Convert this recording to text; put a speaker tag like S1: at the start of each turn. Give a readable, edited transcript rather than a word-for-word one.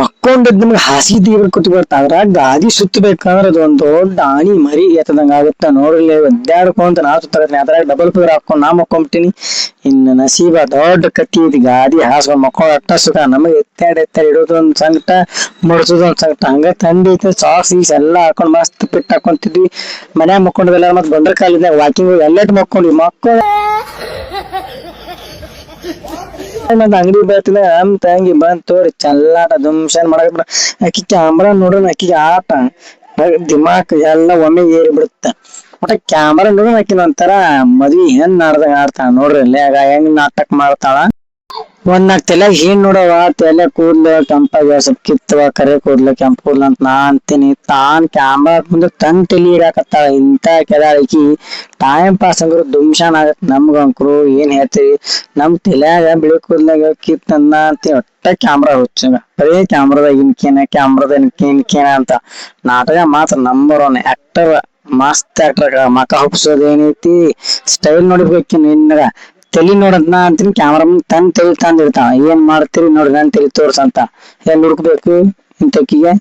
S1: ಮಕ್ಕೊಂಡಿದ್ ನಿಮ್ಗೆ ಹಾಸಿಗೆ ತೆಗಿಬೇಕು ಕೂತ್ಕೊಳ್ತ ಅದ್ರಾಗ ಗಾದಿ ಸುತ್ತಬೇಕಂದ್ರ ಅದೊಂದ್ ದೊಡ್ಡ ಆಣಿ ಮರಿ ಎತ್ತದಂಗ ಆಗುತ್ತ ನೋಡ್ರಿ ಒದ್ದಾಡ್ಕೊಂತ ನಾ ಸುತ್ತಕತ್ತೀನಿ ಅದ್ರಾಗ ಡಬಲ್ ಫಿಗರ್ ಹಾಕೊಂಡ್ ನಾ ಮಕ್ಕೊಂಬಿಟ್ಟಿನಿ. ಇನ್ನು ನಸೀಬ ದೊಡ್ಡ ಕತ್ತಿ ಐತಿ ಗಾದಿ ಹಾಸ್ಕೊಂಡ್ ಮಕ್ಕೊಂಡ್ ಅಟ್ಟ ಸುಖ. ನಮಗ್ ಎತ್ತಾಡ್ ಇಡೋದು ಒಂದ್ ಸಂಕಟ, ಮಡ್ಸೋದು ಒಂದ್ ಸಂಕಟ. ಹಂಗ ತಂಡಿ ಐತಿ ಸಾಕ್ಸ್ ಗೀಸ್ ಎಲ್ಲಾ ಹಾಕೊಂಡ್ ಮಸ್ತ್ ಪಿಟ್ ಹಾಕೊಂತಿದ್ವಿ. ಮನ್ಯಾಗ ಮಕ್ಕೊಂಡ್ವೆಲ್ಲ ಮತ್ ಬಂದ್ರ ಕಾಲಿದ್ದಾಗ ವಾಕಿಂಗ್ ಎಲ್ಲೆಟ್ ಮಕ್ಕೊಂಡ್ವಿ ಅಂಗಡಿ ಬರ್ತಿಲ್ಲ ನಮ್ ತಂಗಿ ಬಂದ್ ತೋರಿ ಚಲ್ಲಾಟ ದುಮ್ಶನ್ ಮಾಡಕ್ ಅಕ್ಕಿ ಕ್ಯಾಮ್ರಾ ನೋಡೋಣ ಅಕ್ಕಿಗೆ ಆಟ ದಿಮಾಕ್ ಎಲ್ಲ ಒಮ್ಮೆ ಏರಿ ಬಿಡುತ್ತ. ಒಟ್ಟ ಕ್ಯಾಮ್ರಾ ನೋಡೋಣ ಅಕ್ಕಿನ ಒಂಥರ ಮದ್ವಿ ಹೆಣ್ ಆಡ್ದಾಗ ಆಡ್ತಾಳ ನೋಡ್ರಿ ಅಲ್ಯಾಗ ಹೆಂಗ್ ನಾಟಕ ಮಾಡ್ತಾಳ. ಒಂದ್ ನಾಕ್ ತಲ್ಯಾಗ ಏನ್ ನೋಡವ ತಲೆ ಕೂದ್ಲ ಕೆಂಪಾಗ್ಯಾವ ಸ್ವಲ್ಪ ಕಿತ್ತವ ಕರೆ ಕೂದ್ಲ ಕೆಂಪ ಕೂದ್ಲ ಅಂತ ನಾ ಅಂತೀನಿ. ತಾನ್ ಕ್ಯಾಮ್ರಾ ಮುಂದೆ ತನ್ ತಲಿ ಇಡಾಕತ್ತಾಳ ಇಂತ ಕೆದಾಳಕಿ. ಟೈಮ್ ಪಾಸ್ ಅಂದ್ರ ದುಮ್ಶಾನ್ ಆಗತ್ ನಮ್ಗಂಕರು ಏನ್ ಹೇಳ್ತೀರಿ. ನಮ್ ತಲ್ಯಾಗ ಬಿಳಿ ಕೂದ್ಲಾಗ ಕಿತ್ತನ್ನ ಅಂತಿ ಒಟ್ಟ ಕ್ಯಾಮ್ರಾ ಹುಚ್ಚ ಬರೇ ಕ್ಯಾಮ್ರಾದಾಗ ಇನ್ಕೇನ ಅಂತ. ನಾಟಕ ಮಾತ್ರ ನಂಬರ್ 1 ಆಕ್ಟರ್, ಮಸ್ತ್ ಆಕ್ಟರ್. ಮಕ ಹುಬ್ಸೋದ್ ಏನೈತಿ ಸ್ಟೈಲ್ ನೋಡ್ಬೇಕಿನ್ ನಿನ್ನಗ ತಲಿ ನೋಡಂತ ನಾ ಅಂತೀನಿ. ಕ್ಯಾಮ್ರಾ ಮುಂದ್ ತನ್ ತಲಿ ತಂದ್ ಇಡ್ತಾಳ. ಏನ್ ಮಾಡ್ತೀರಿ ನೋಡ್ರಿ ನನ್ ತಲಿ ತೋರ್ಸಂತ. ಎಲ್ಲಿ ಹುಡ್ಕ್ಬೇಕು ಇಂತಕಿಗೆ.